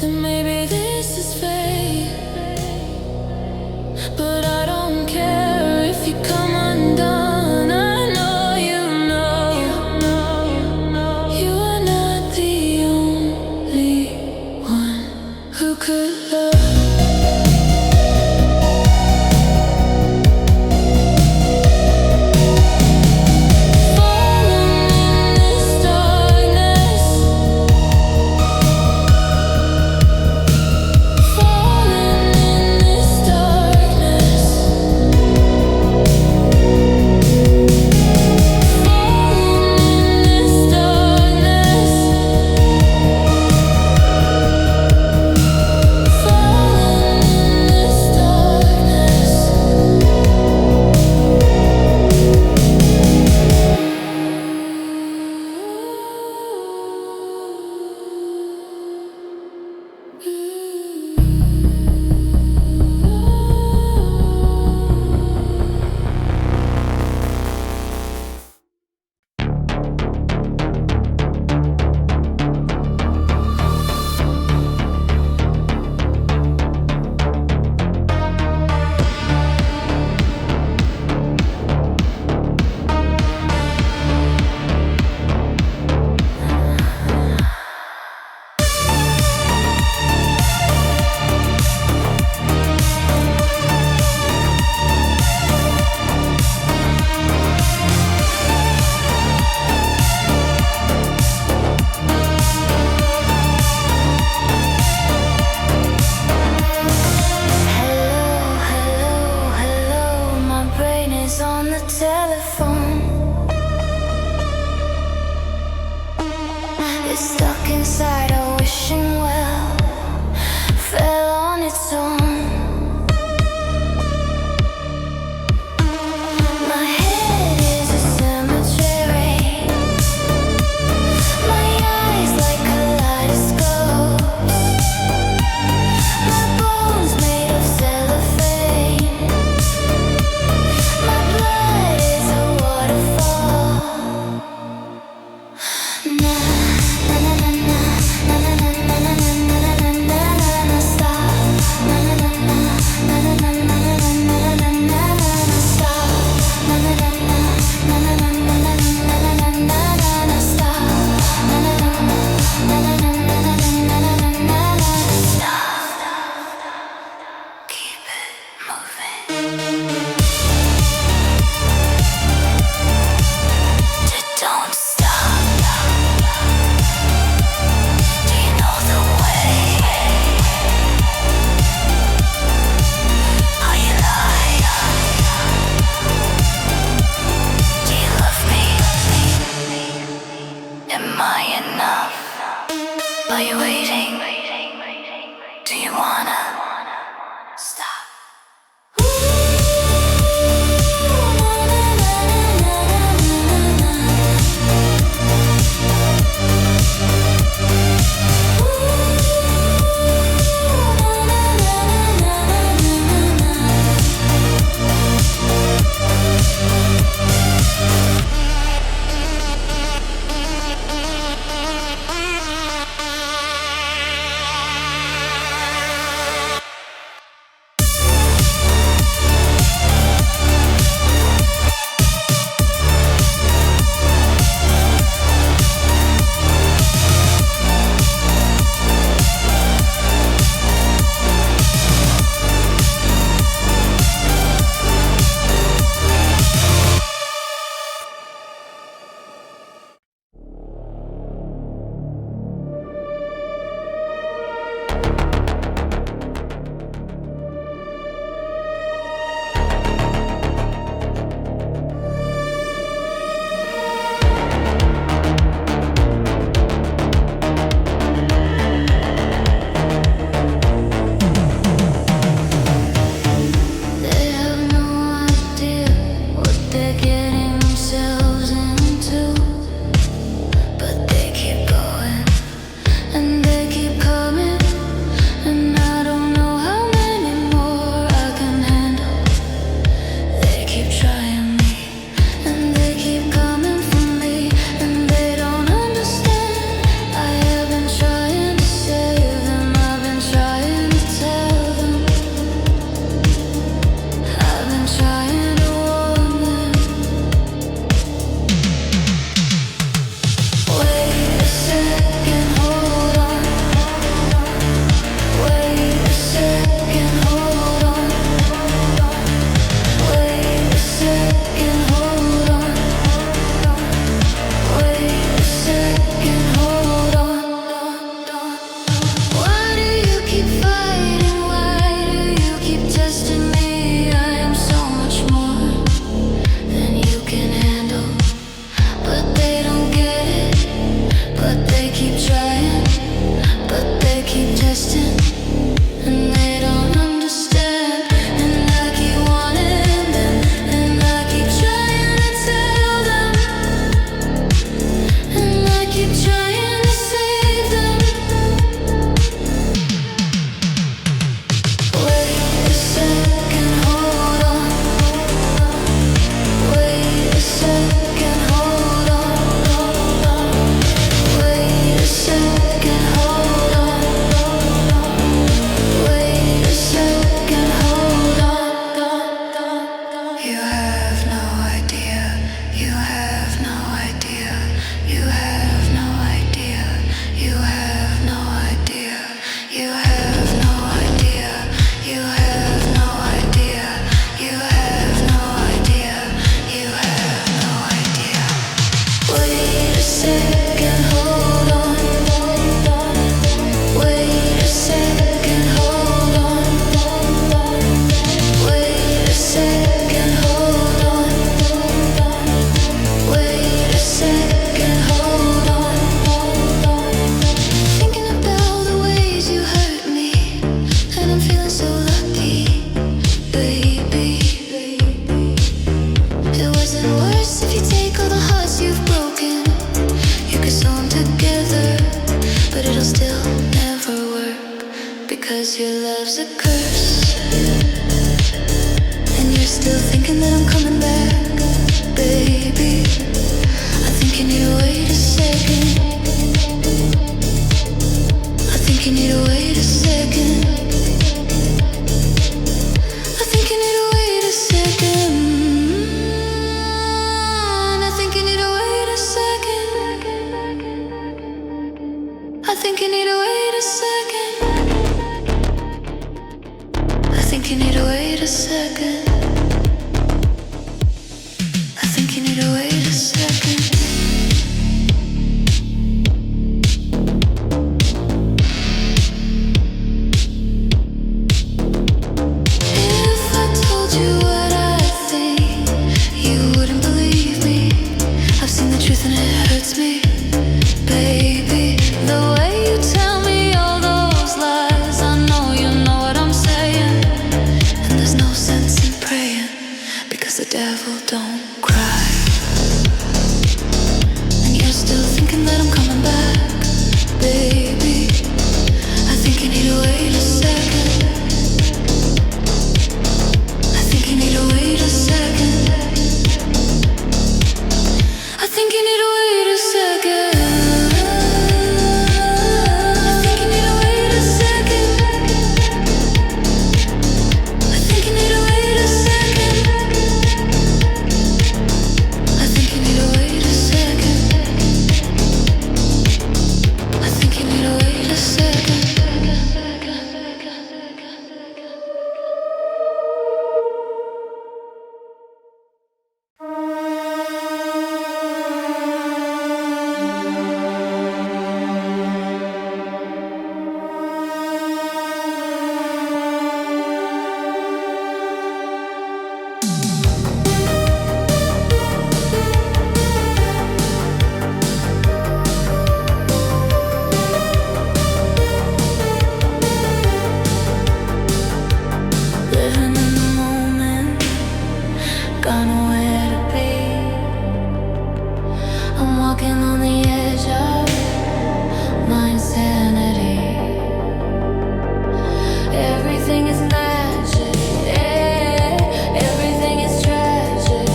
then maybe this is fate. But I don't care if you come undone. I know you know you are not the only one who could love. 'cause your love's a curse. And you're still thinking that I'm coming back, baby. I think you need to wait a second. I think you need to wait a second. I think you need to wait a second. I think you need to wait a second. I think you need to wait a second. I think you need to wait a second. I think you need to wait a second. If I told you what I think, you wouldn't believe me. I've seen the truth and it hurts me, baby. The way you tell me all those lies, I know you know what I'm saying. And there's no sense in praying, because the devil don't cry. And you're still thinking that I'm coming back, baby. I think you need to wait a second. I think you need to wait a second. I think you need to wait a second. I think you need to wait a second. I think you need to wait a second. I think you need to wait a second. I think you need to wait a second. Living in the moment, got nowhere to be. I'm walking on the edge of my insanity. Everything is magic, everything is tragic,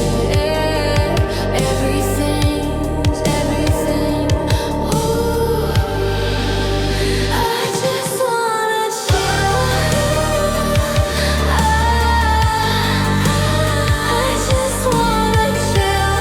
everything's everything. Ooh, I just wanna chill. I just wanna chill.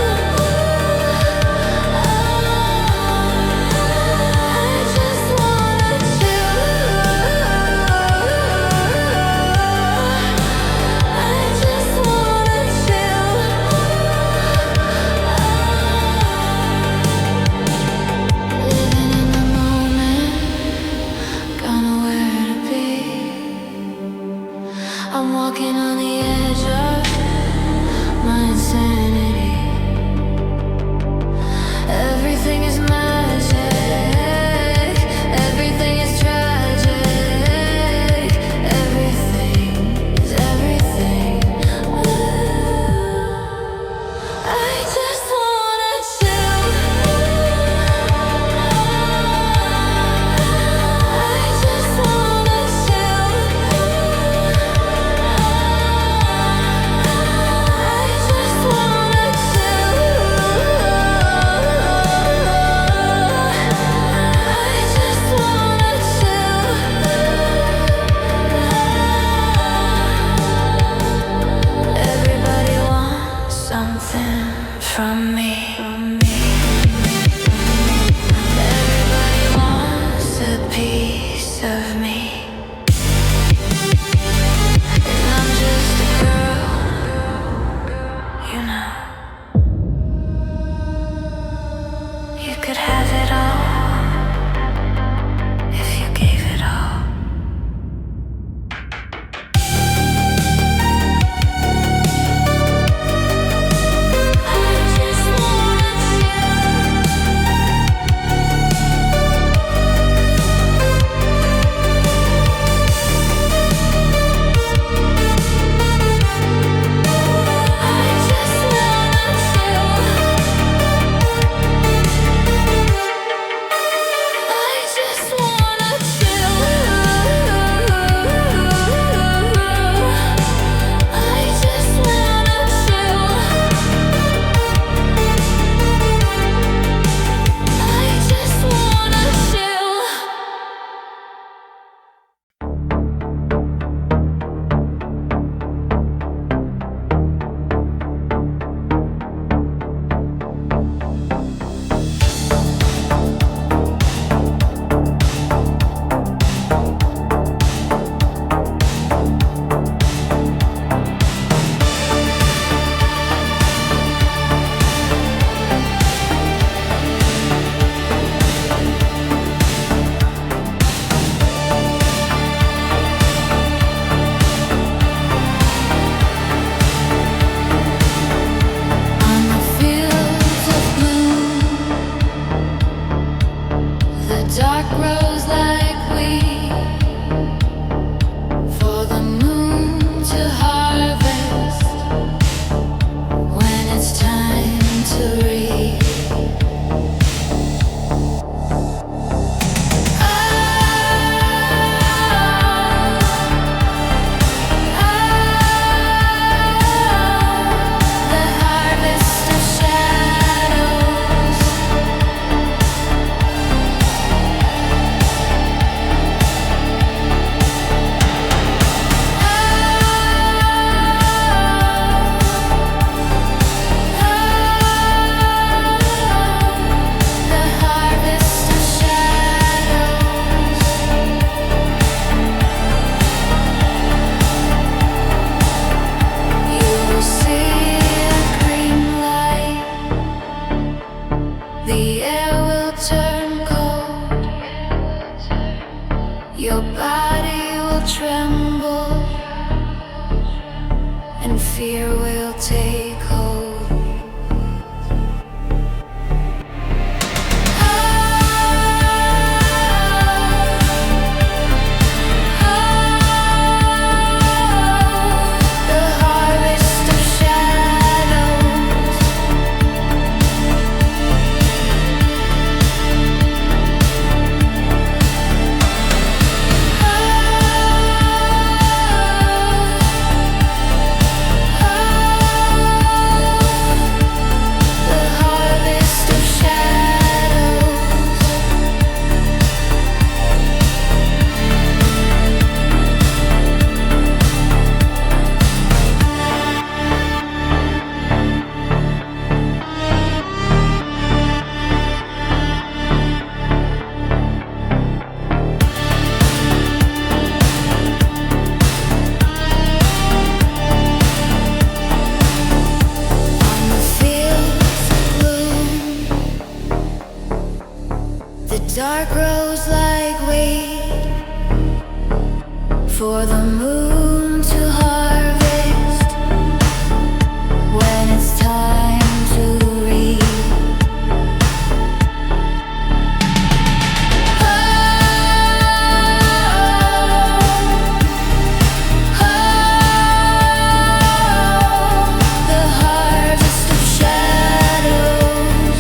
Your body will tremble and fear will take hold. Dark rose like wait for the moon to harvest when it's time to reap. The harvest of shadows.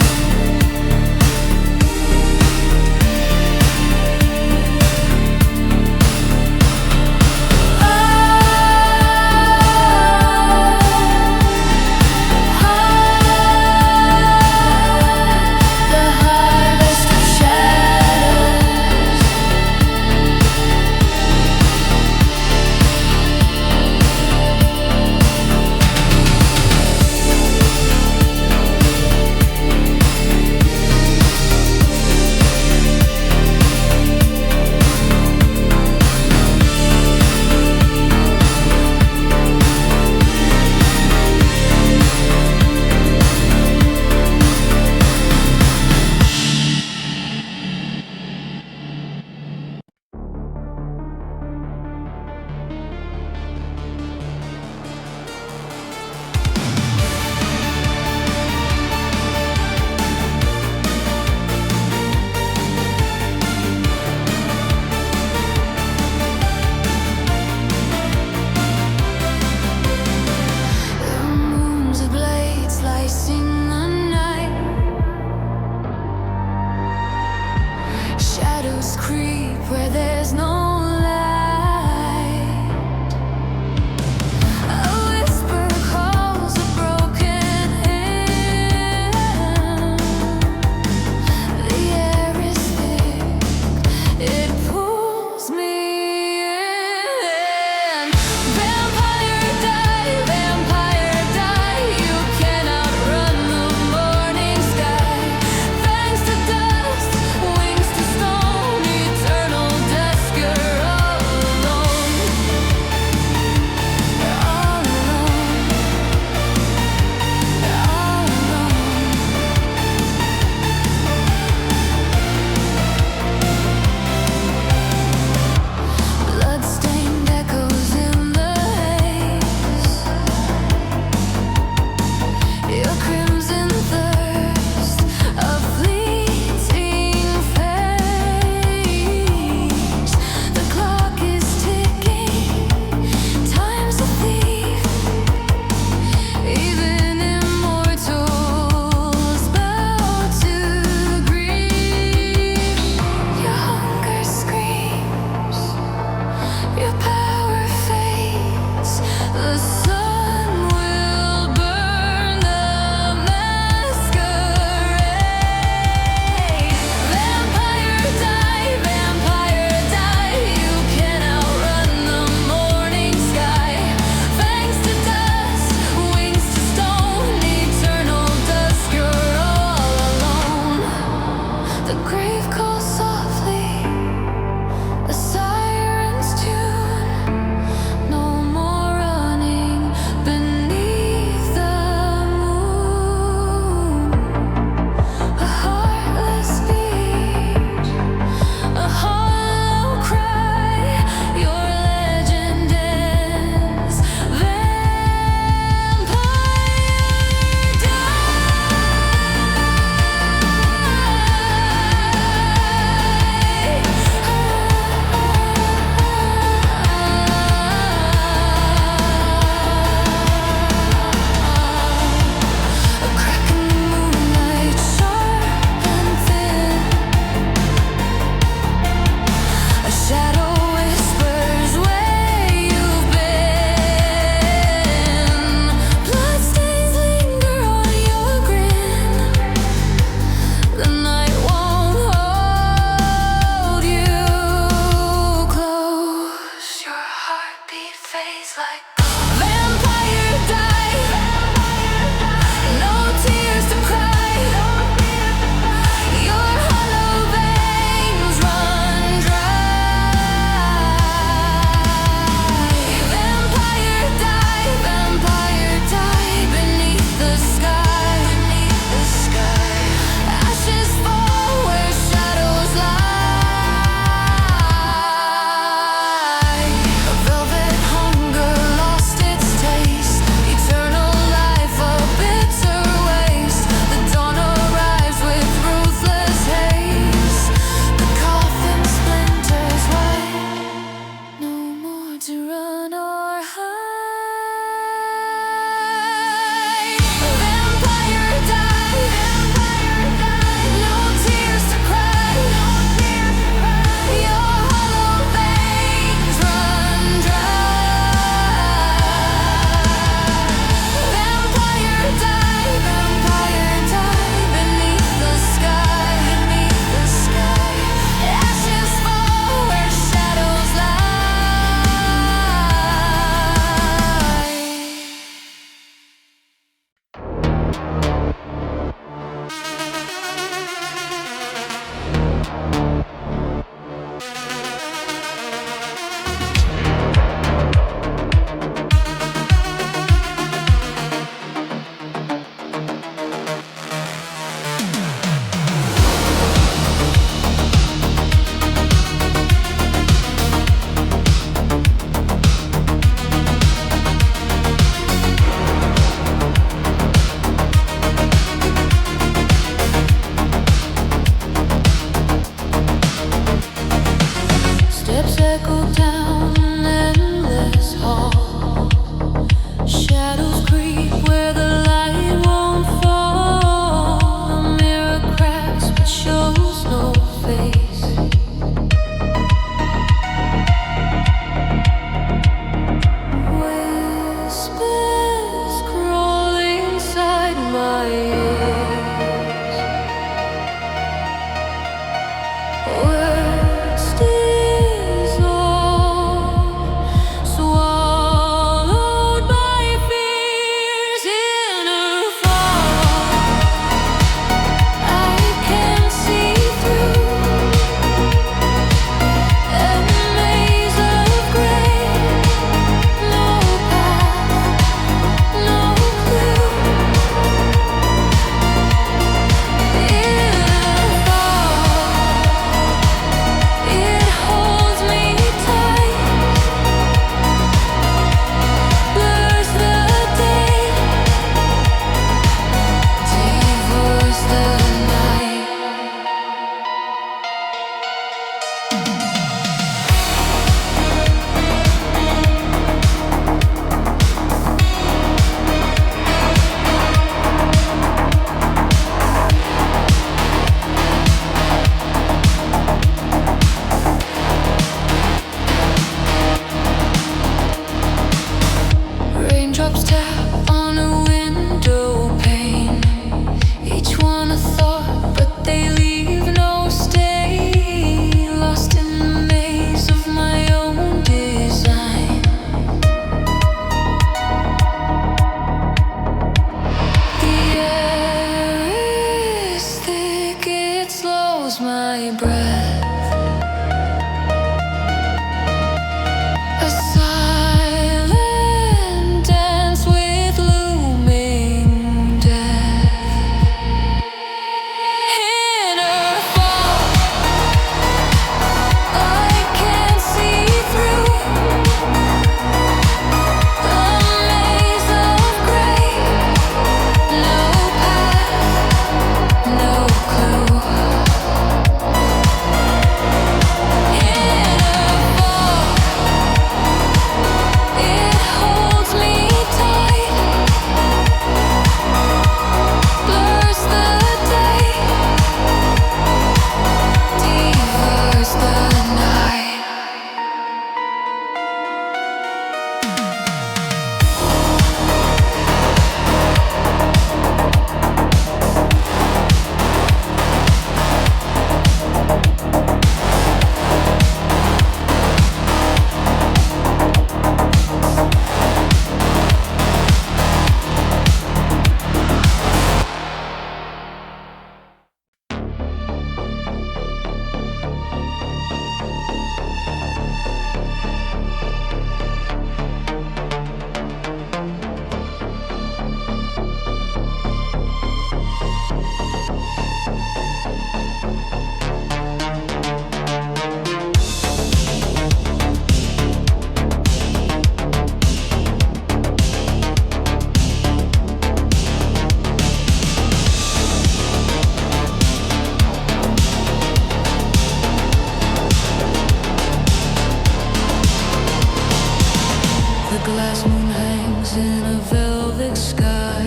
glass moon hangs in a velvet sky.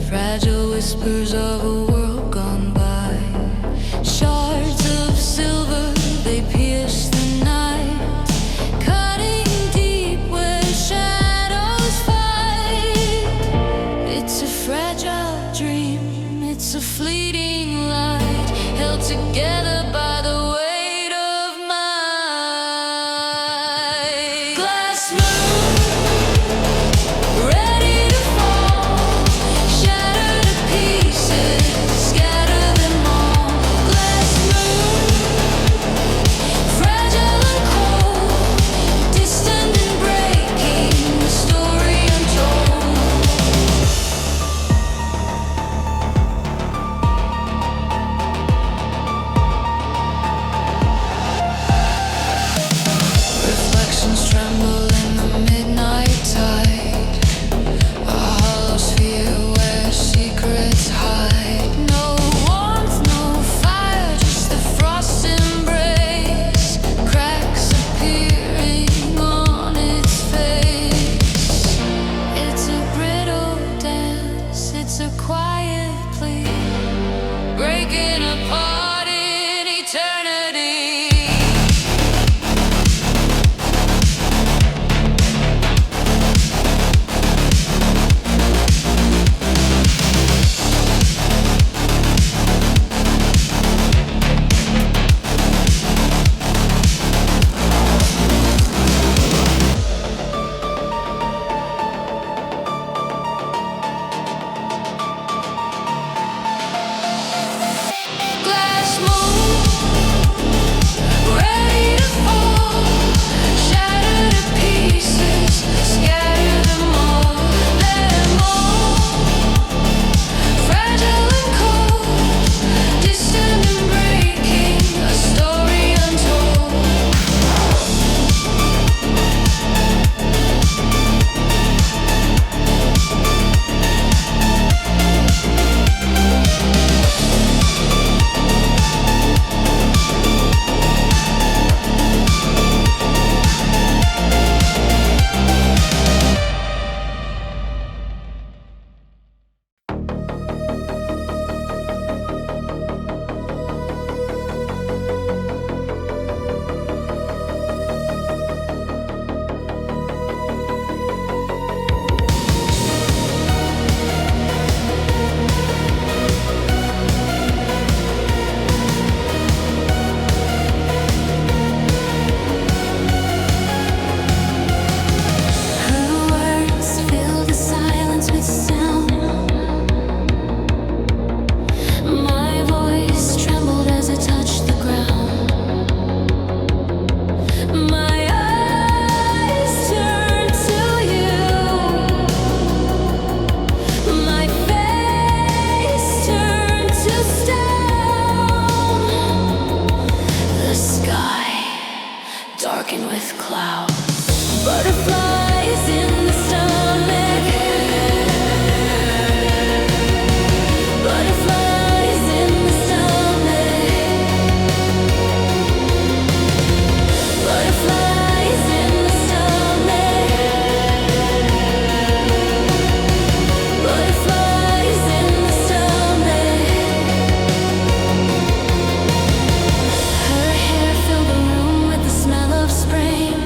Fragile whispers of a world gone by. Shards of silver, they pierce the night, cutting deep where shadows fight. It's a fragile dream, it's a fleeting light, held together by the weight of my glass moon, ready to fall, shatter to pieces, scatter them all. Glass moon, fragile and cold, distant and breaking, the story untold. Reflections tremble in the midnight tide, a hollow sphere where secrets hide. No warmth, no fire, just the frost embrace, cracks appearing on its face. It's a brittle dance, it's a quiet plea, breaking apart in eternity. Glass moon, ready to fall, shatter to pieces, scatter them all, let them all. Fragile and cold, distant and breaking, a story untold. Her words fill the silence with sound. My voice trembled as it touched the ground. My eyes turned to you. My face turned to stone. The sky darkened with clouds. Butterflies in the stomach. Butterflies in the stomach. Butterflies in the stomach. Butterflies in the stomach. Her hair filled the room with the smell of spring.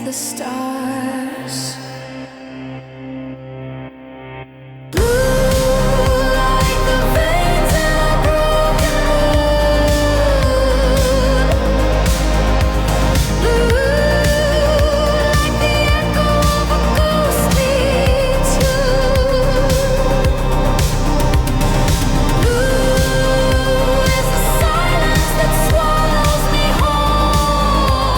the stars. Swallows me whole.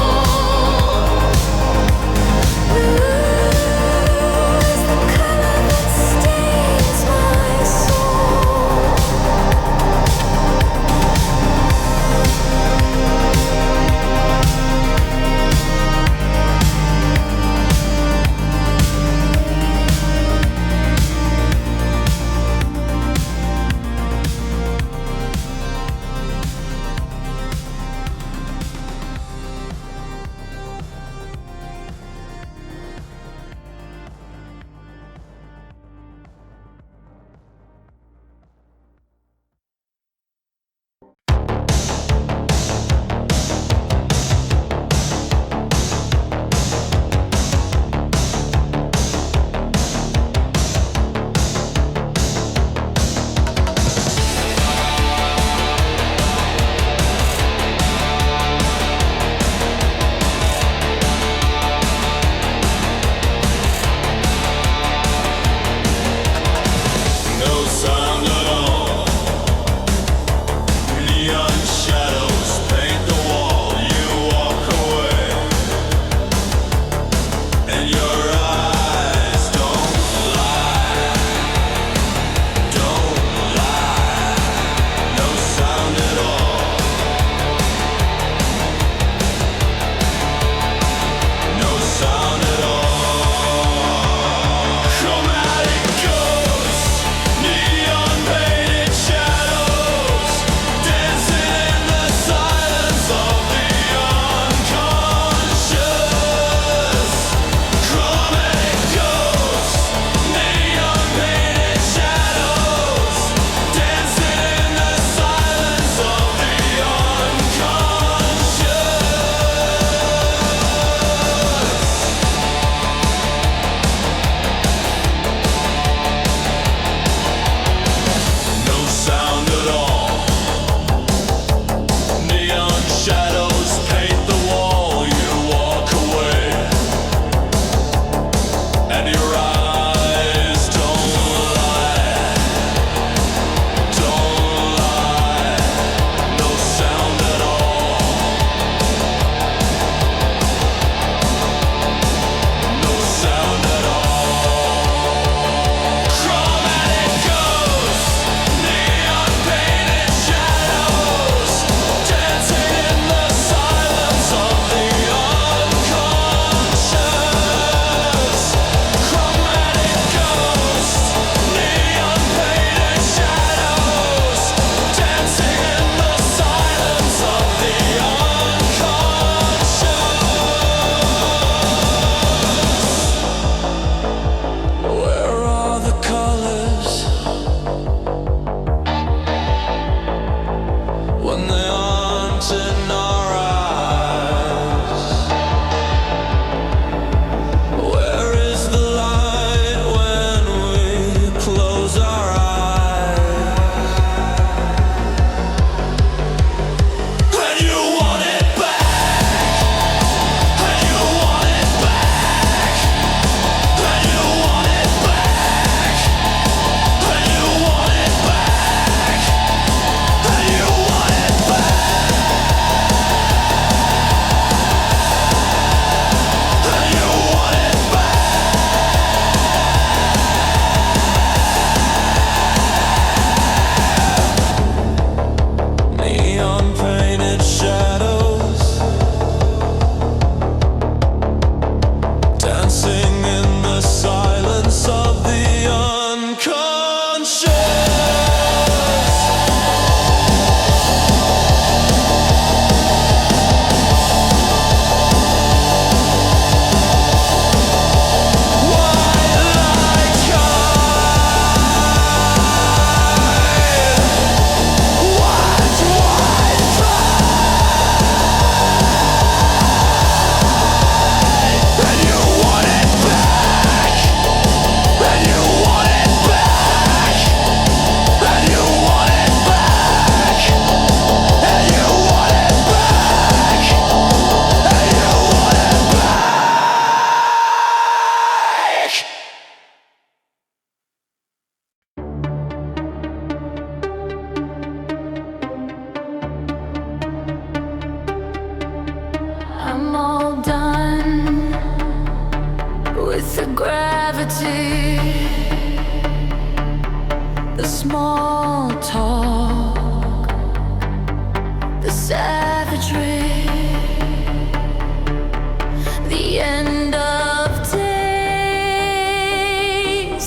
the end of days,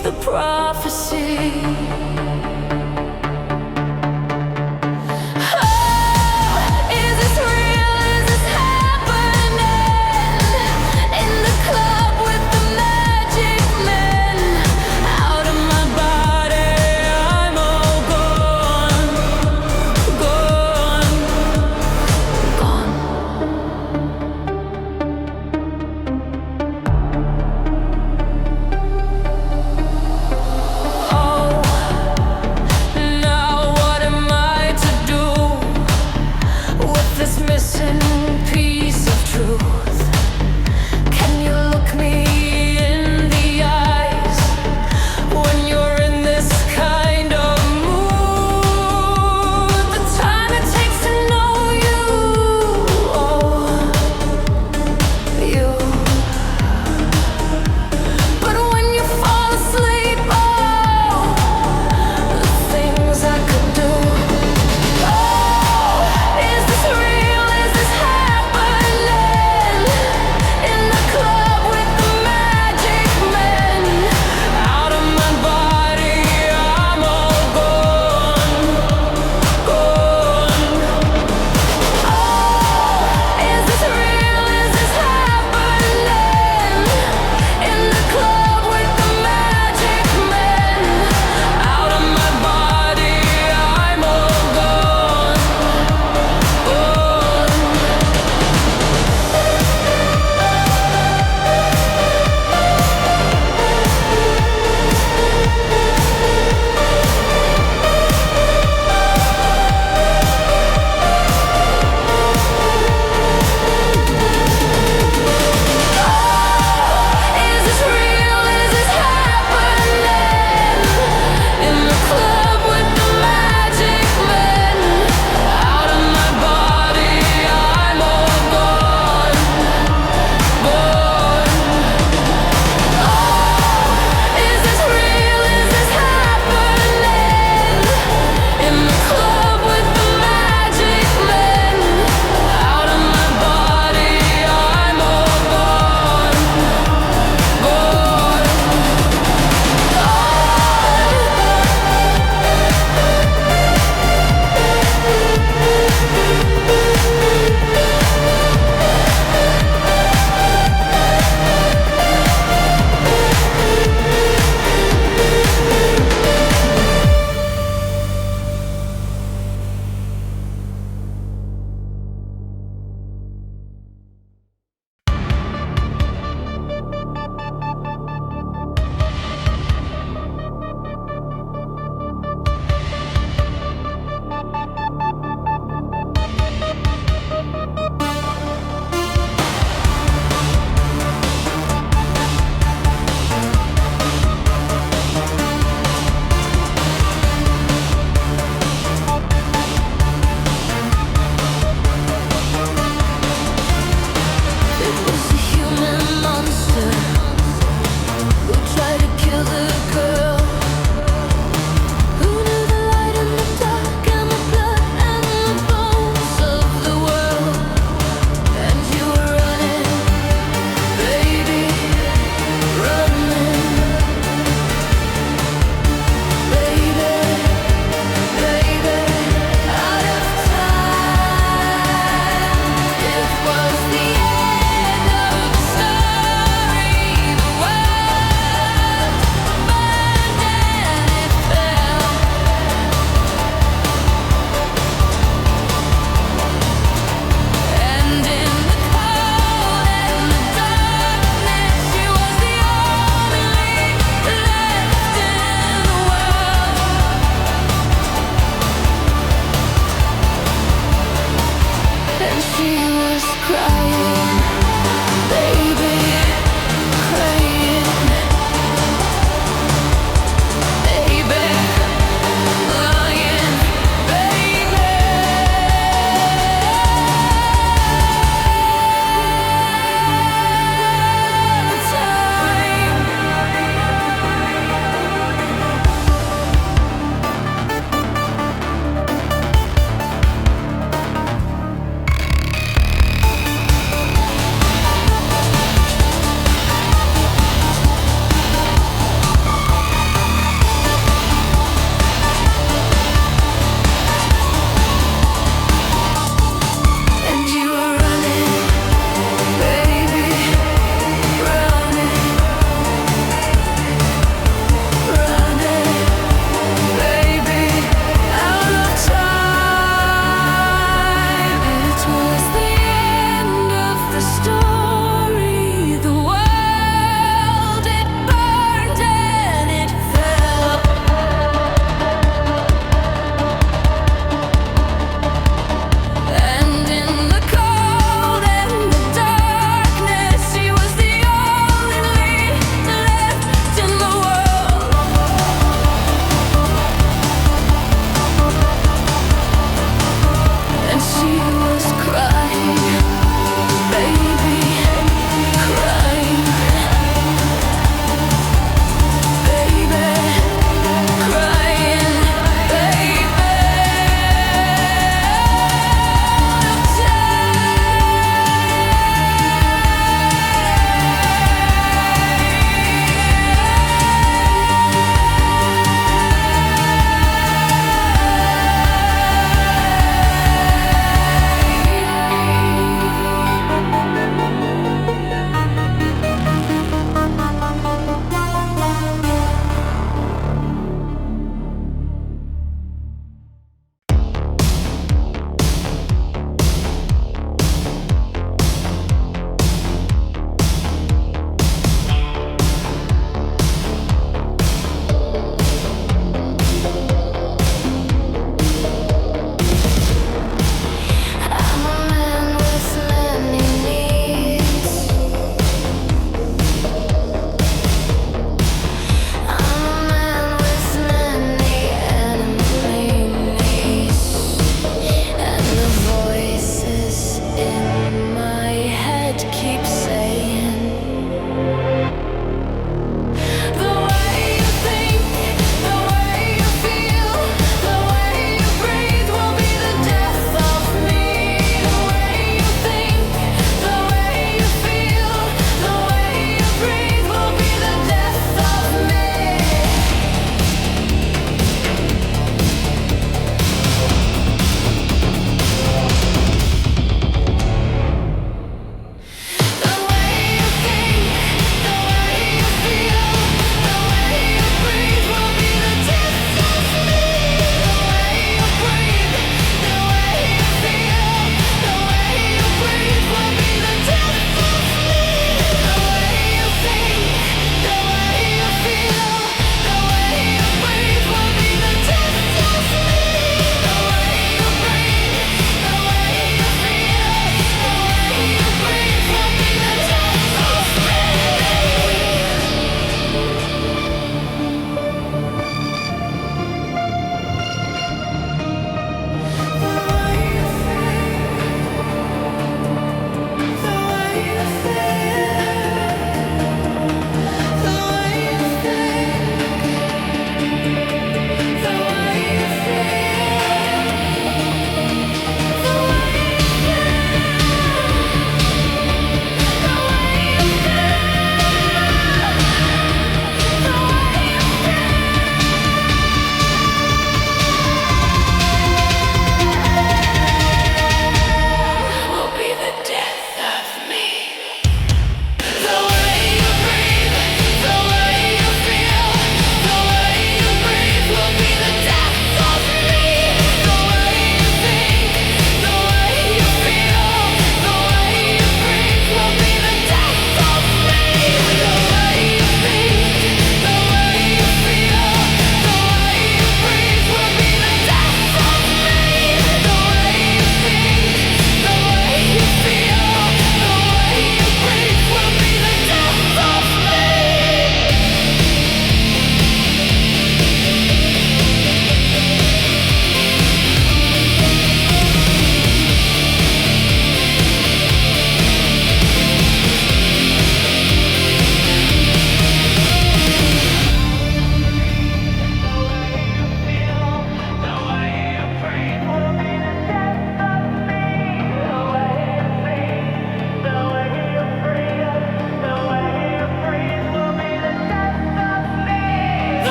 the prophecy.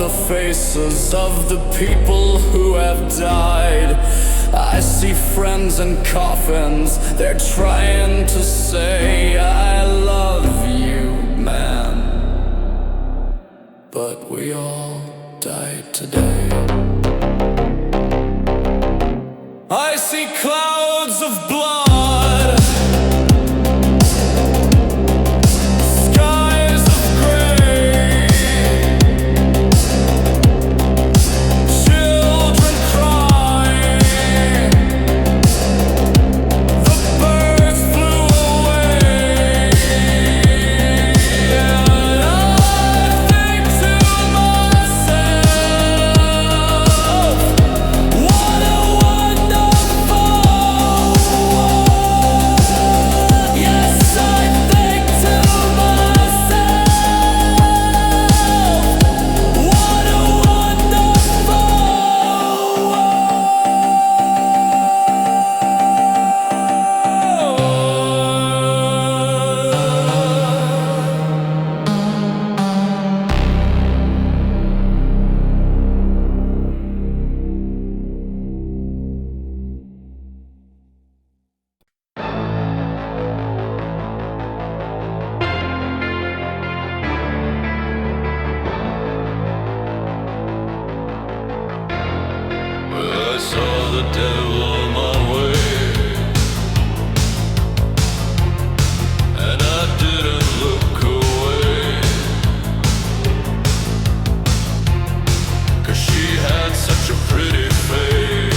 the faces of the people who have died. I see friends in coffins, they're trying to say I love you, man. But we all died today. I see clouds of blood, skies of gray, children crying, the birds flew away, and I think to myself, what a wonderful world. Yes, I think to myself, what a wonderful I saw the devil on my way, and I didn't look away, 'cause she had such a pretty face.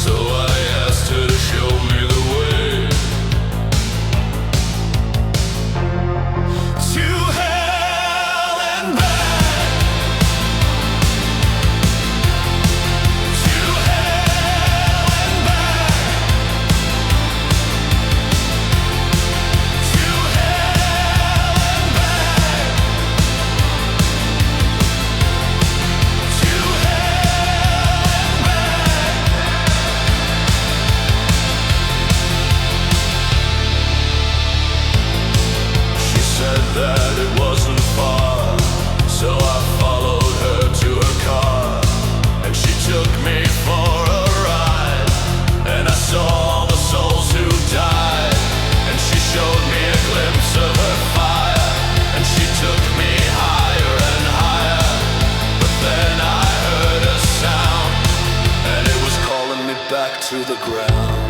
So I asked her to show me the way to hell and back, to hell and back, to hell and back, to hell and back. She said that it wasn't far, so I followed her to her car, and she took me for a ride, and I saw all the souls who died, and she showed me a glimpse of her fire, and she took me higher and higher, but then I heard a sound, and it was calling me back to the ground.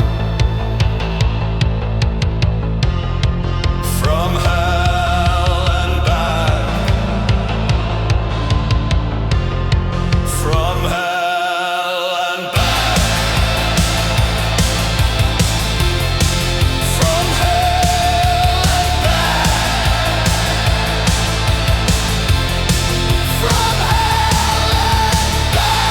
From hell and back, from hell and back, from hell and back, from hell and back.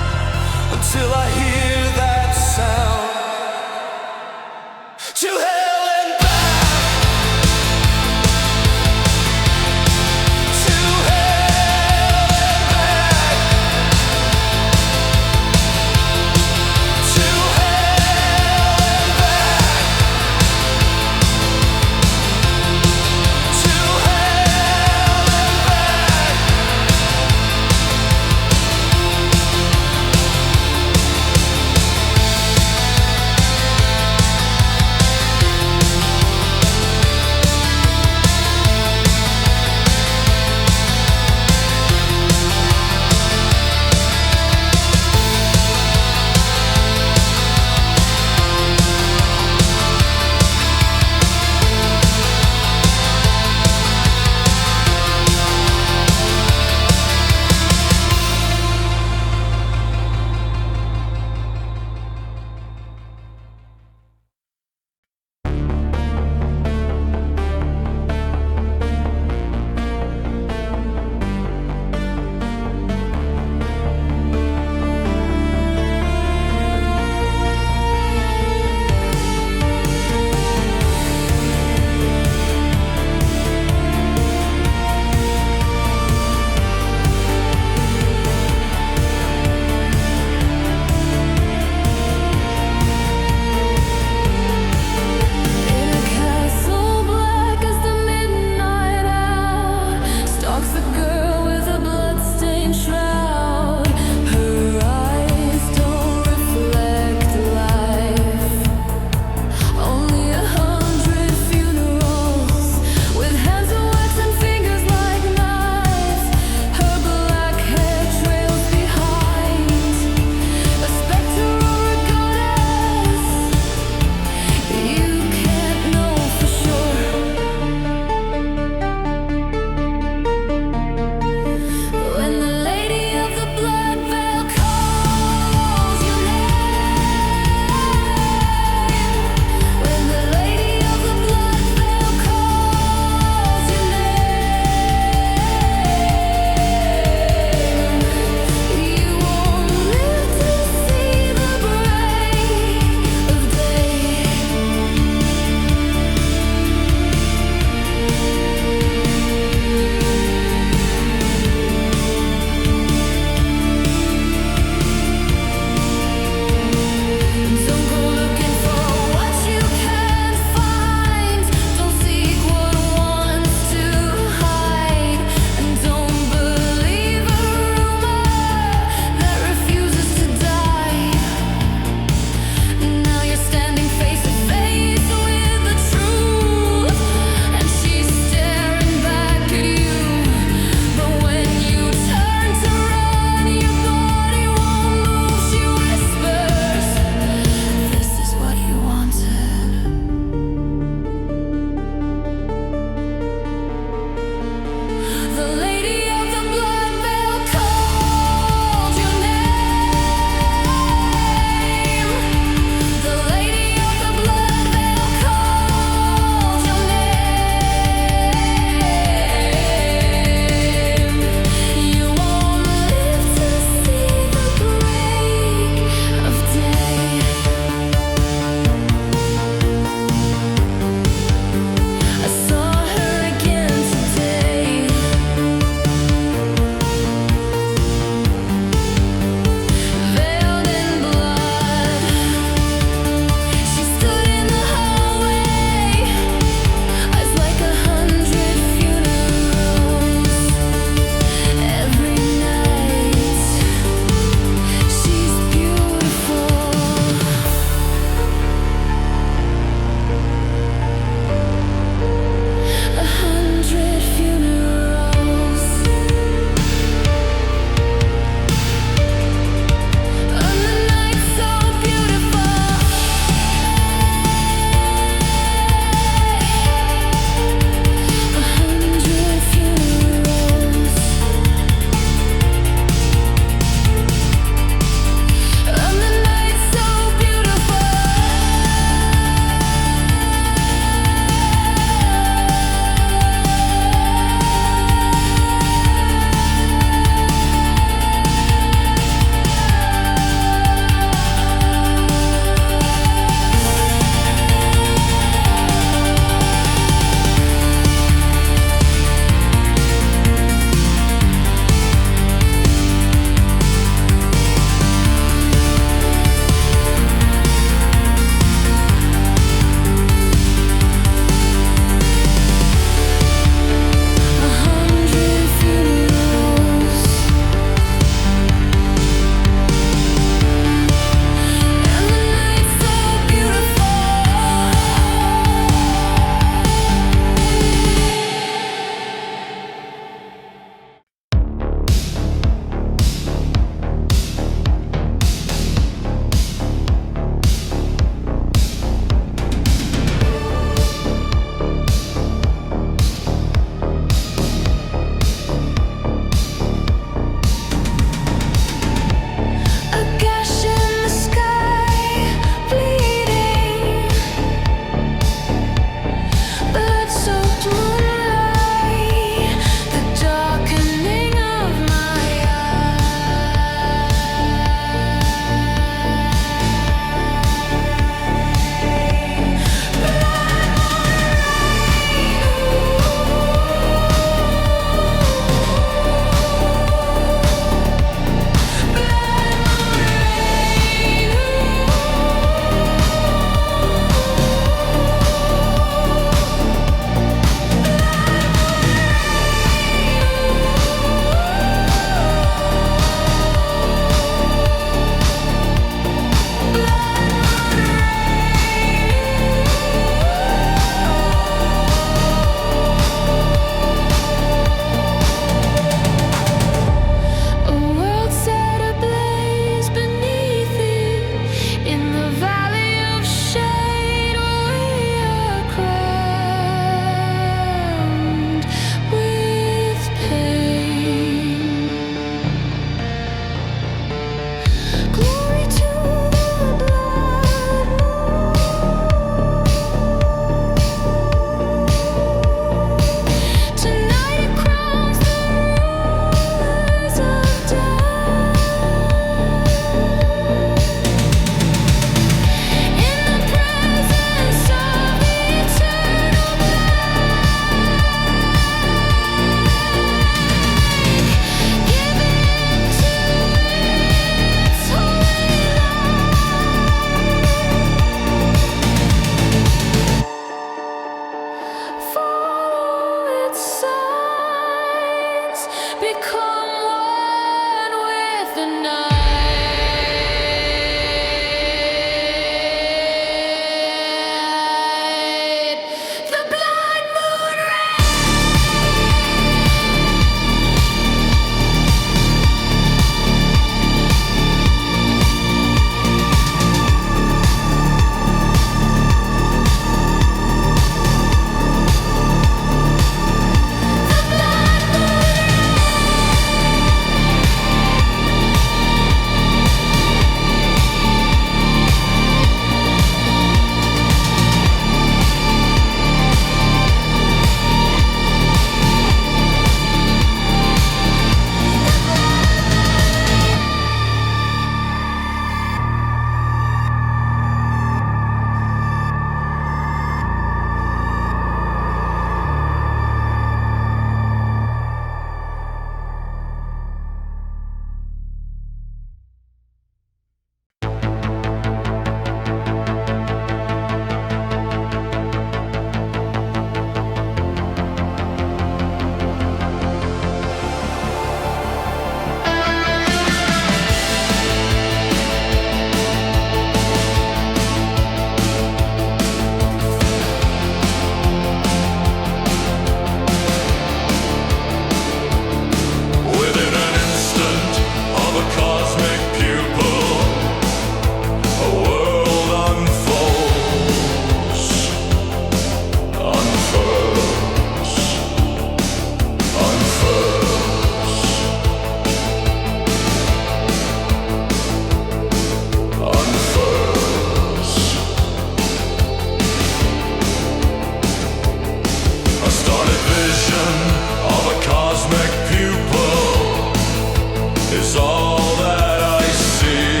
is all that I see.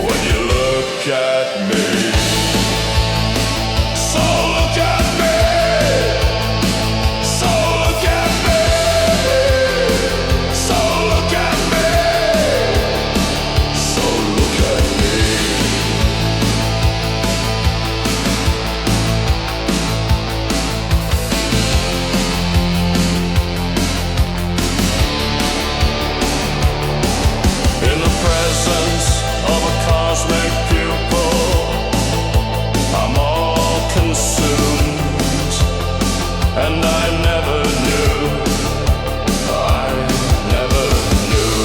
When you look at me, so look at me, so look at me, so look at me, so look at me. In the presence of a cosmic pupil, I'm all consumed, and I never knew, I never knew.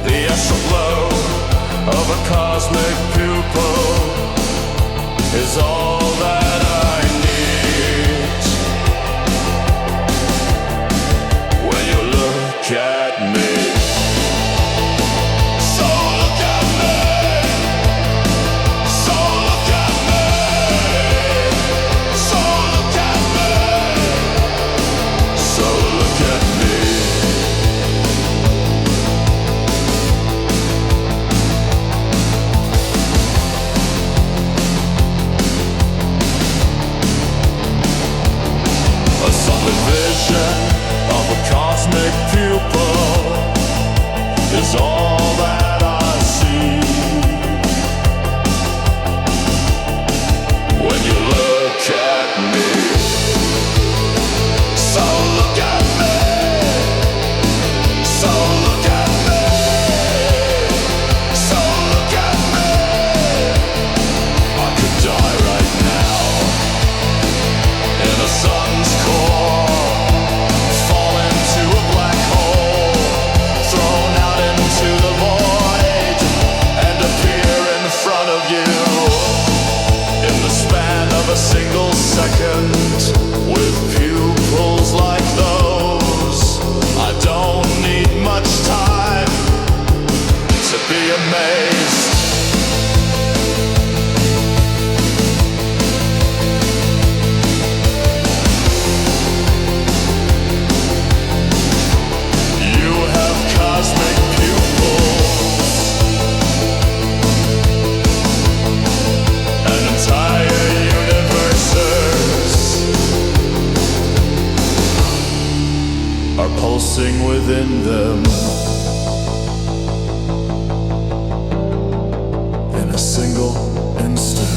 The astral glow of a cosmic pupil is all that I need. When you look at me, so look at me, so look at me, so look at me, so look at me. A solid vision of a cosmic pupil is all that I see. When you look at me, so look at me, so look at me, so look at me. I could die right now in the sun's core, fall into a black hole, thrown out into the void, and appear in front of you in the span of a single second. With pupils like those, I don't need much time to be amazed. You have cosmic pupils, and entire universes are pulsing within them in a single instant.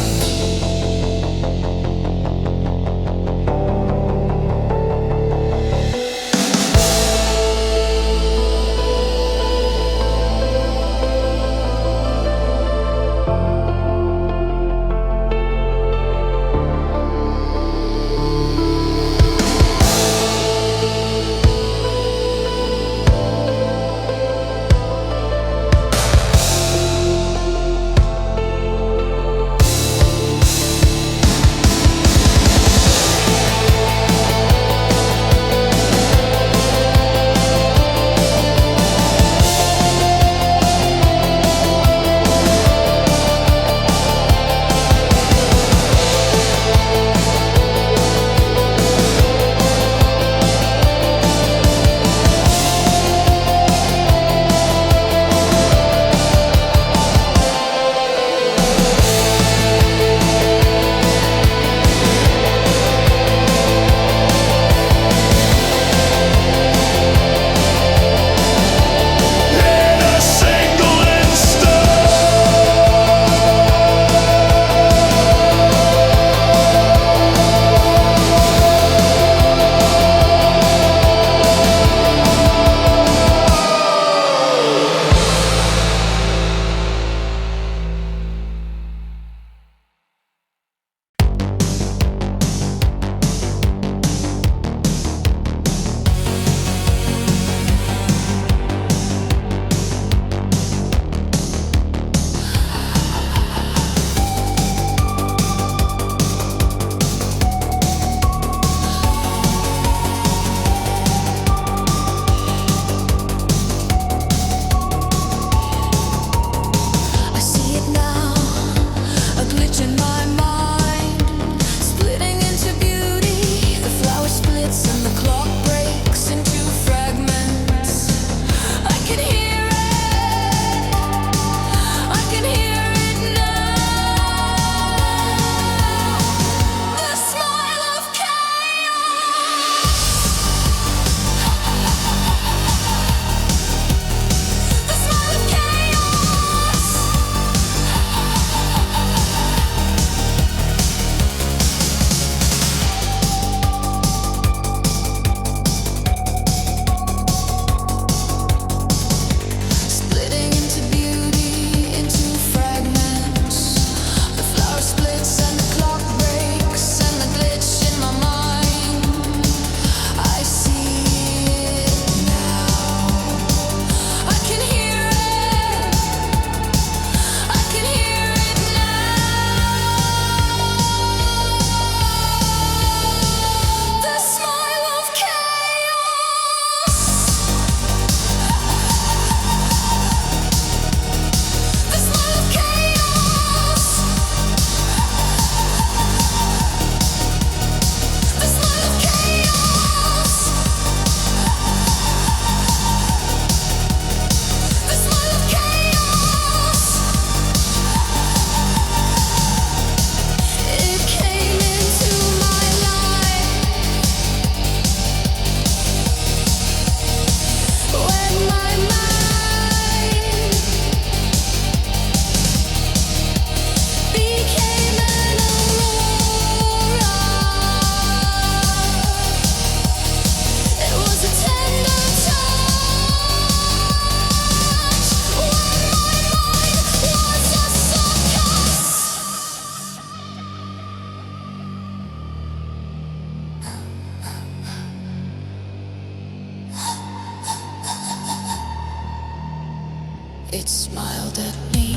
It smiled at me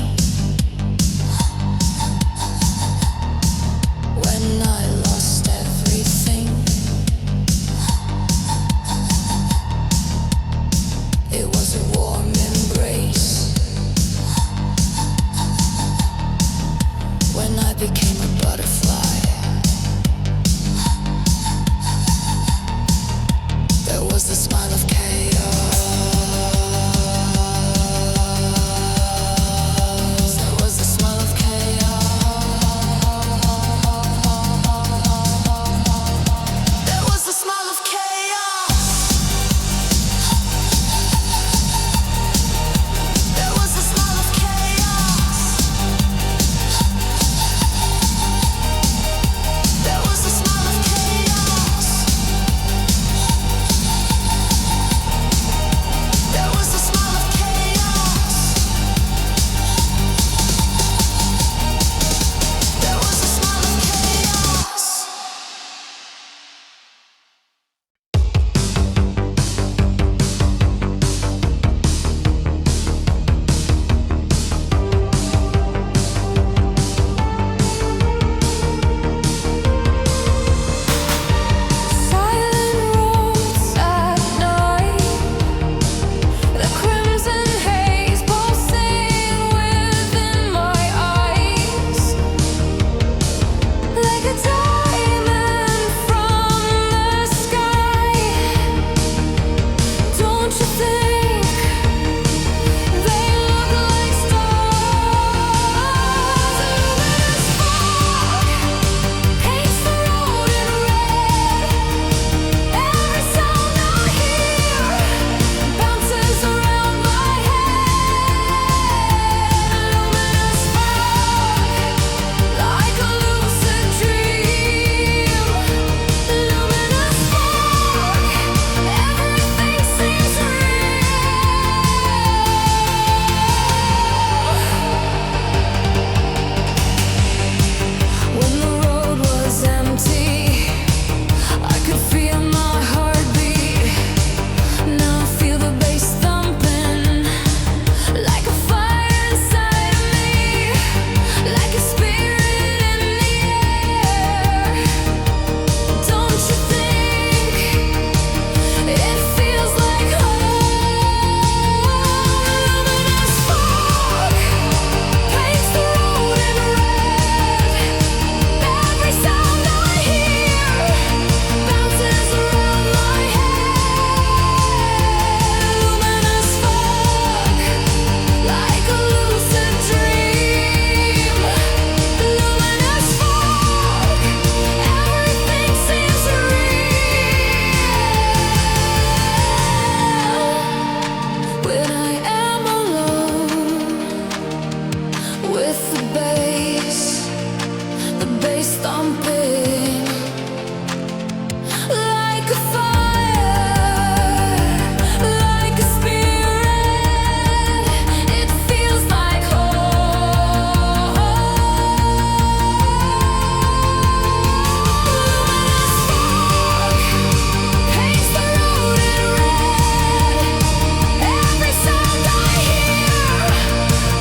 when I lost everything. It was a warm embrace when I became a butterfly. There was the smile of chaos.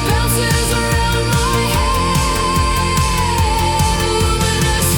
Bounces around my head, luminous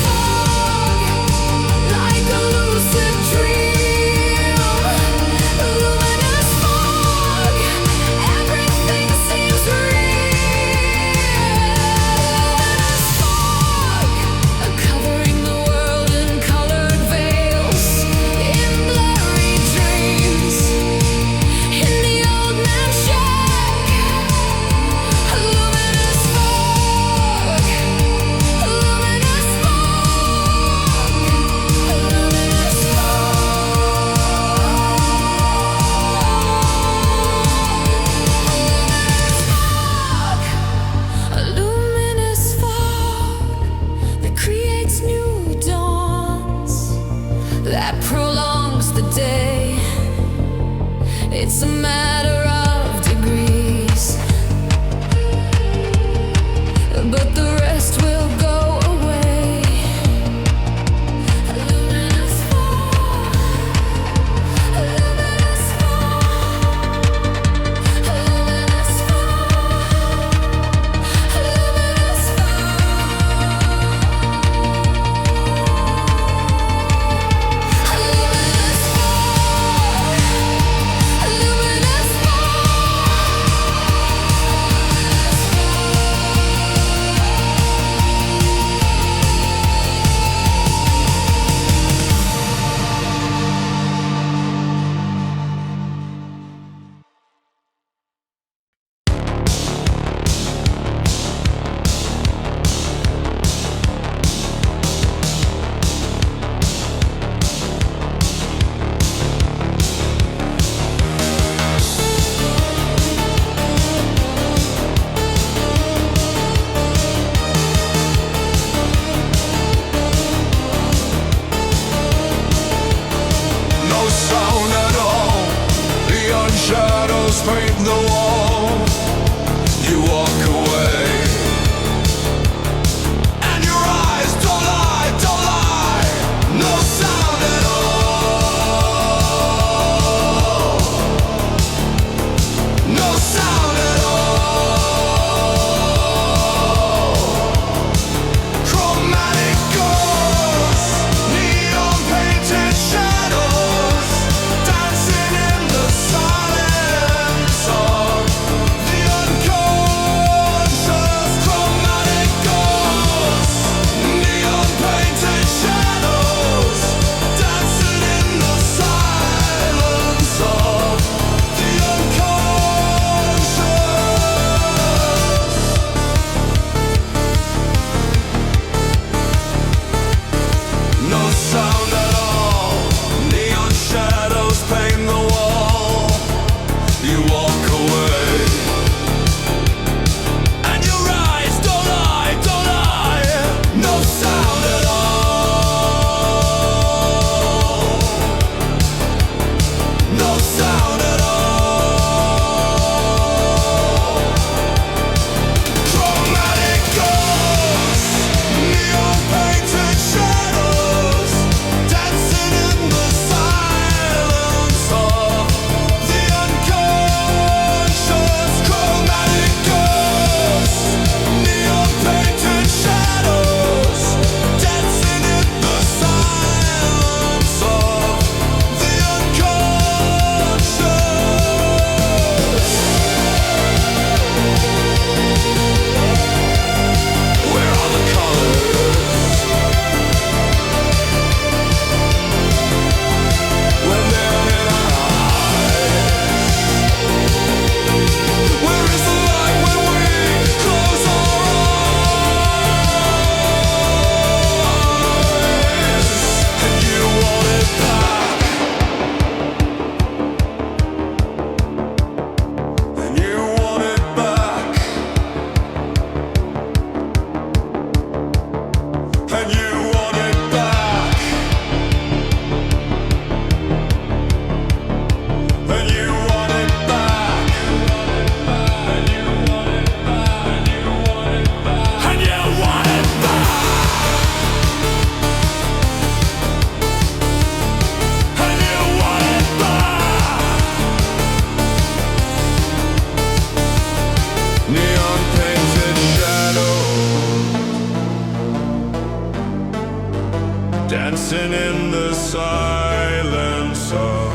dancing in the silence of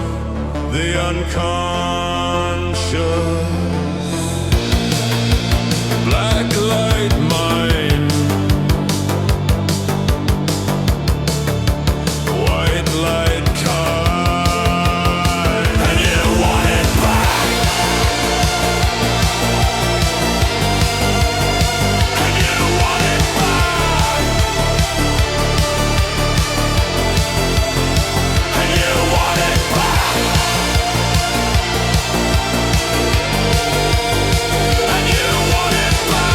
the unconscious. Black light mine, white light kind, and you want it back, and you want it back, and you want it back, and you want it back, and you want it back.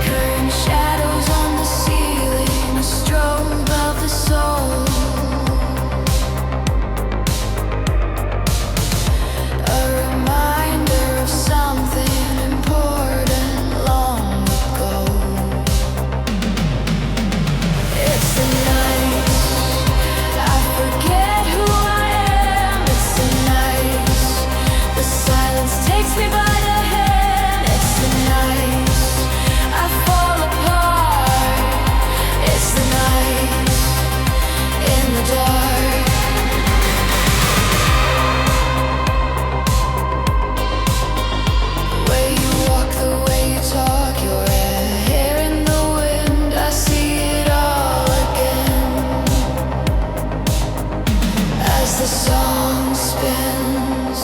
Current shadows on the ceiling, a strobe of the soul. A reminder of something important long ago. It's the night I forget who I am. It's the night the silence takes me by the hand. It's the night I fall apart. It's the night in the dark. The way you walk, the way you talk, your hair in the wind. I see it all again as the song spins.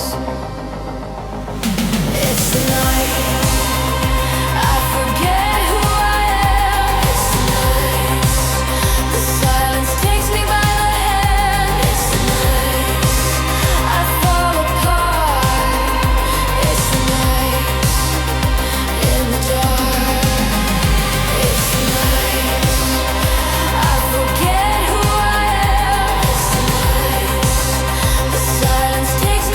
It's the night I forget who I am. It's the night the silence takes me by the hand. It's the night I fall apart. It's the night in the dark. It's the night I forget who I am. It's the night the silence takes me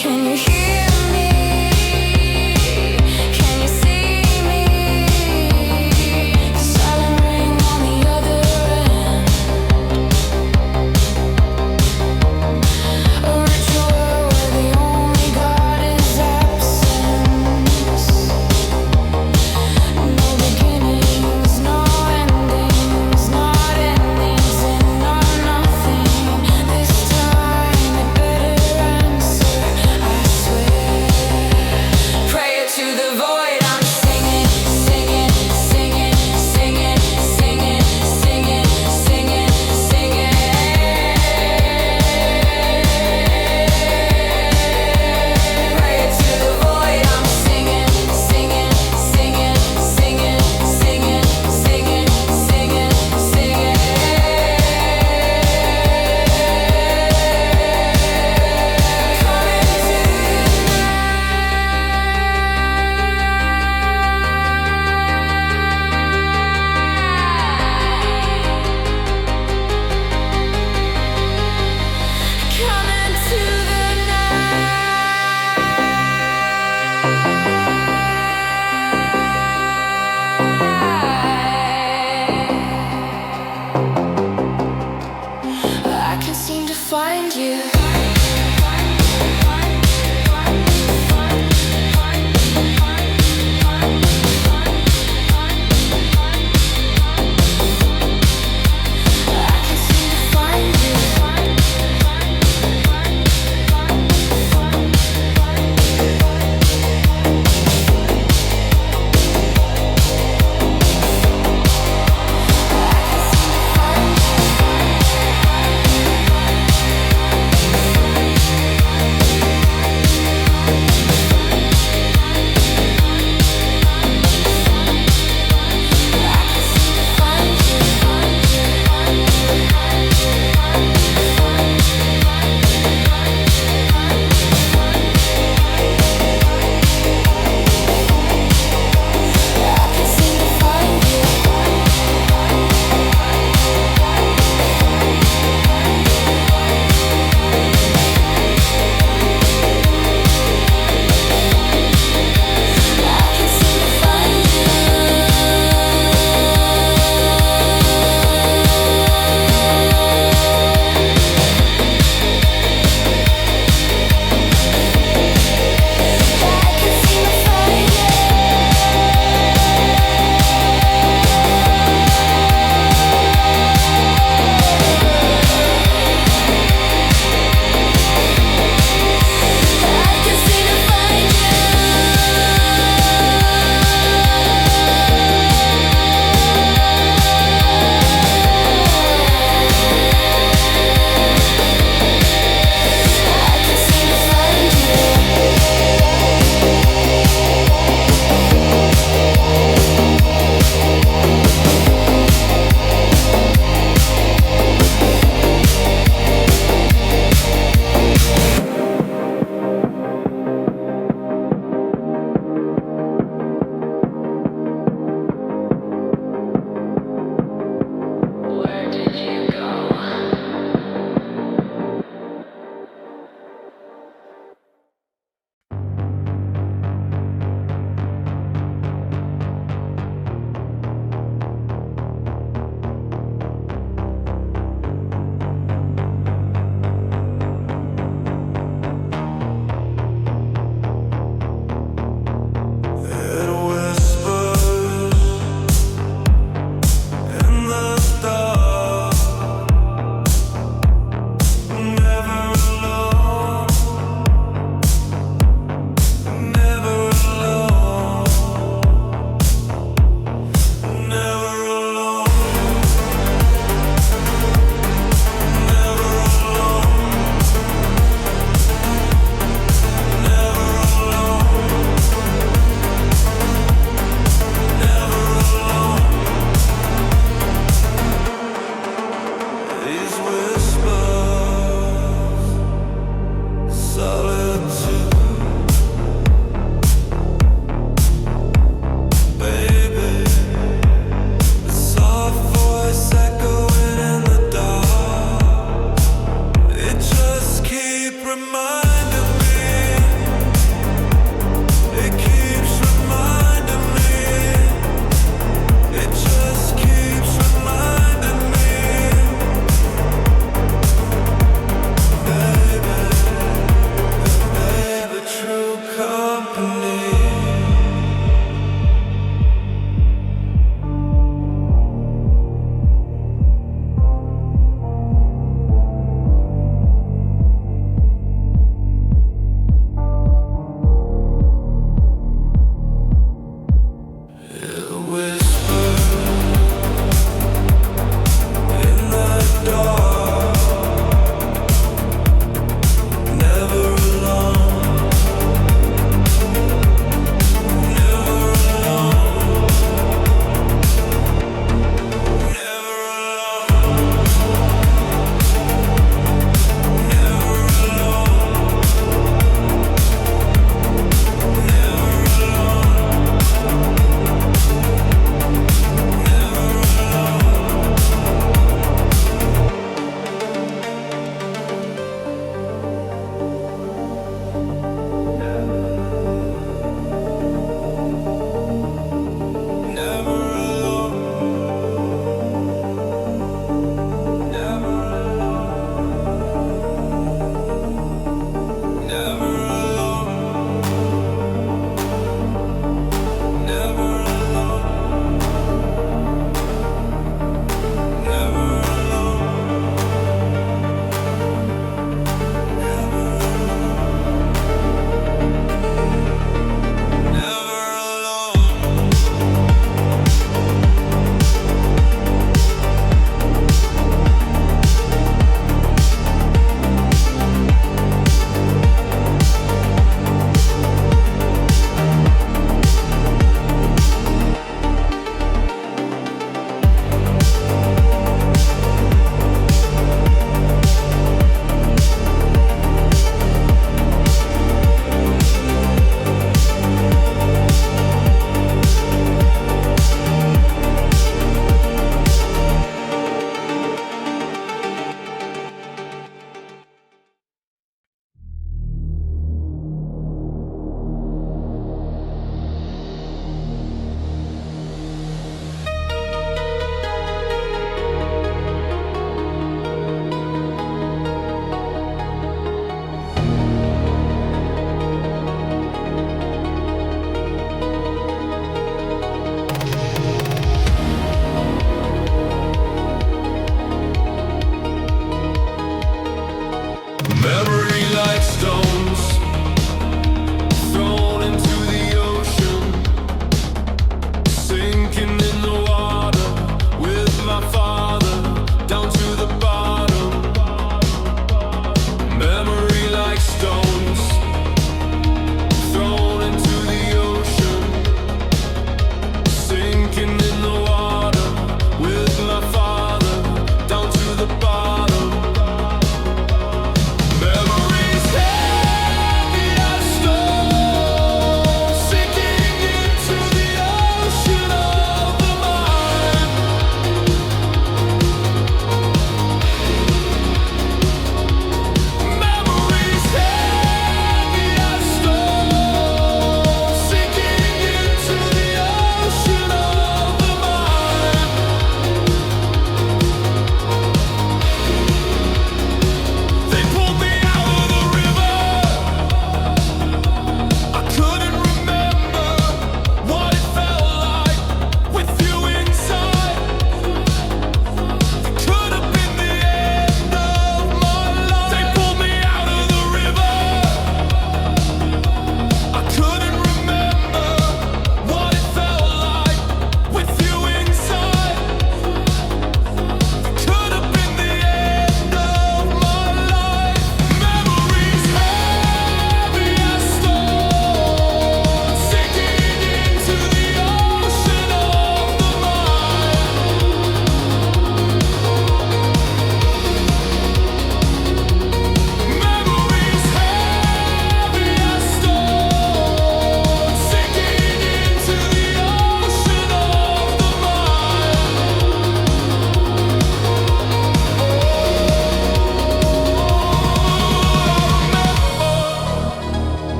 Can you hear me? Can you see me? The silent ring on the other end. A ritual where the only god is absence. No beginnings, no endings, not endings and not nothing. This time it better answer, I swear. Prayer to the void, I'm singing, singing, singing, singing, singing, singing, singing, singing. Prayer to the void, I'm singing, singing, singing, singing, singing, singing, singing, singing. Coming to the night. I can't seem to find you. I can't seem to find you. I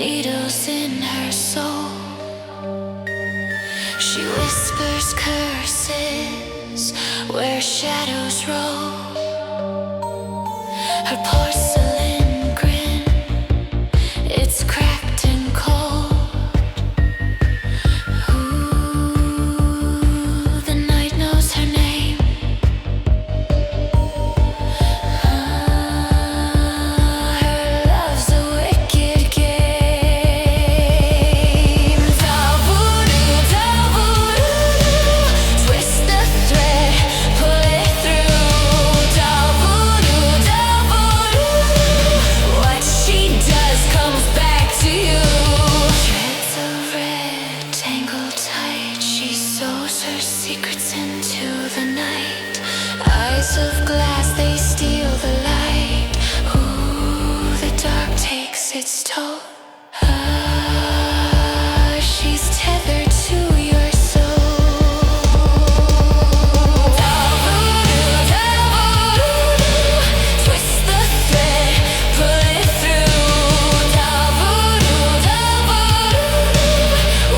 needles in her soul. She whispers curses where shadows roll. Her porcelain grin, it's cracked and cold. Ooh, the night knows her name. Her love's a wicked game. Doll voodoo, twist the thread, pull it through. Doll voodoo, what she does comes back to you. Threads of red tangle tight, she sews her secrets into the night. Eyes of glass, they steal the light. Ooh, the dark takes its toll. Ah, she's tethered to your soul. Doll voodoo, twist the thread, pull it through. Doll voodoo,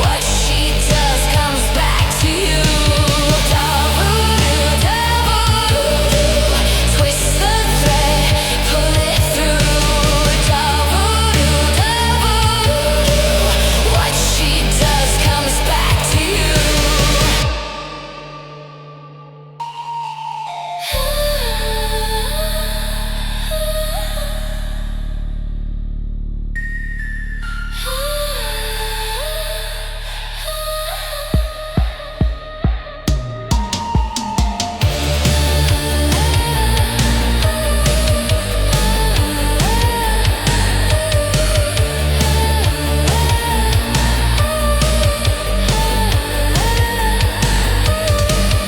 what she does comes back to you. Doll voodoo, twist the thread, pull it through. Doll voodoo, what she does comes back to you.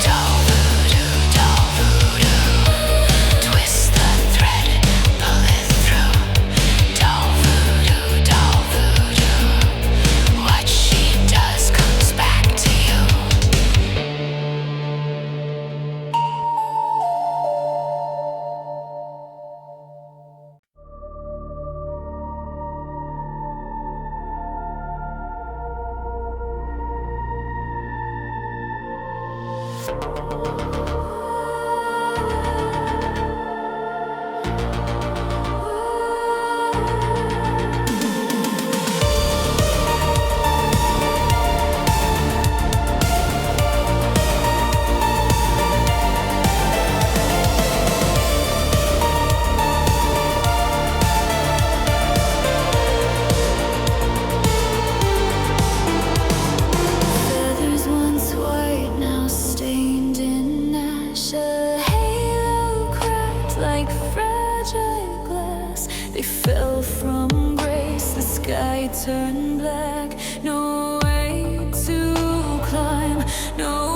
Doll voodoo, twist the thread, pull it through. Doll voodoo, what she does comes back to you. Feathers once white, now stained in ash. A halo cracked like fragile glass. They fell from grace, the sky turned black. No way to climb, no